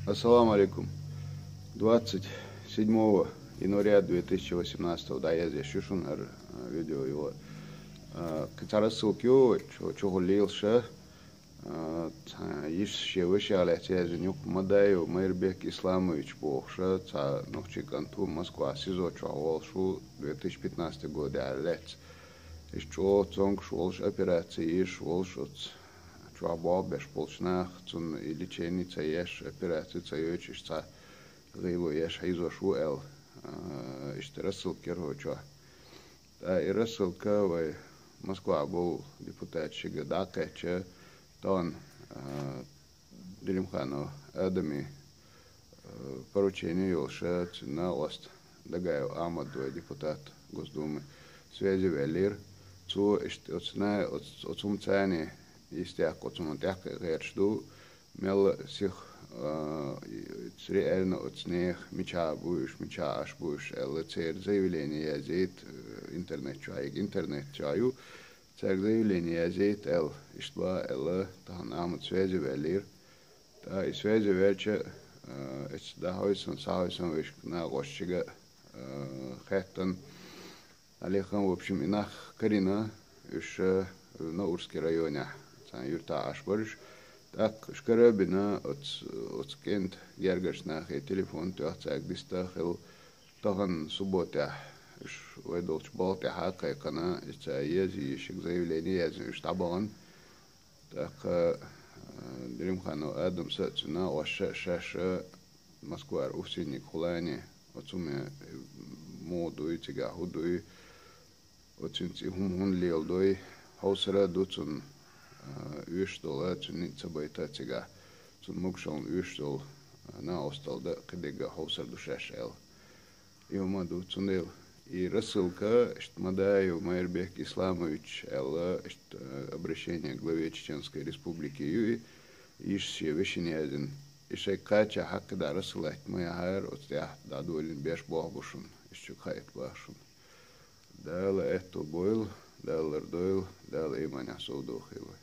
Ассаламу алейкум. 27 января 2018 да, я здесь шушун видео его. Китара ссылки, чего лился, иш шевыши аляхтя женюк мадаю Майрбек Исламович бохша, ца нохчиканту Москва СИЗО чаволшу 2015 год алец. Иш чо цонг шолш операции иш волшоц. Чуабал беш полчнах, цун или чейни цаеш операции цаёч иш ца гриву еш хайзо шуэл иш терасыл керхо. Да и рассылка вай Москва был депутат Шигадака, че тон Делимхану Адами поручение елша на ост. Дагаю Амаду депутат Госдумы связи велир цу оцна оцум цани истях оцум тях гершду мел сих реально оцнех меча аш будешь ЛЦР заявление зейт интернет чаю церк заявление зейт эл иштва эл тан амут связи велир та и связи велче эс да хойсон сахойсон виш на гошчига хэттан алихан в общем инах Карина уж на Урский районе юрта аш бориш так шкарабина от кент яргашнах и телефон тёхцак дистахил тохан суббота уж выдолч болта хака кана это ези ещё заявление ези штабан так Делимхану Адам сацна оша шаша Москва уфсиник хулани отсуме моду итига худуй отсинти хун лелдой хаусара дуцун üstol цун цабайтатига цун мукшон üstol на осталда кедега хаусар душашел юмаду цунел и рассылка штмадаю Майрбек Исламович эл обращение к главе Чеченской Республики Юи иш вещине один ишей кача хакда рассылать моя хайр от я дадуэлин беш бохбушун ишчу хайт башун дала это бойл дала рдойл дала иманя соудохилой.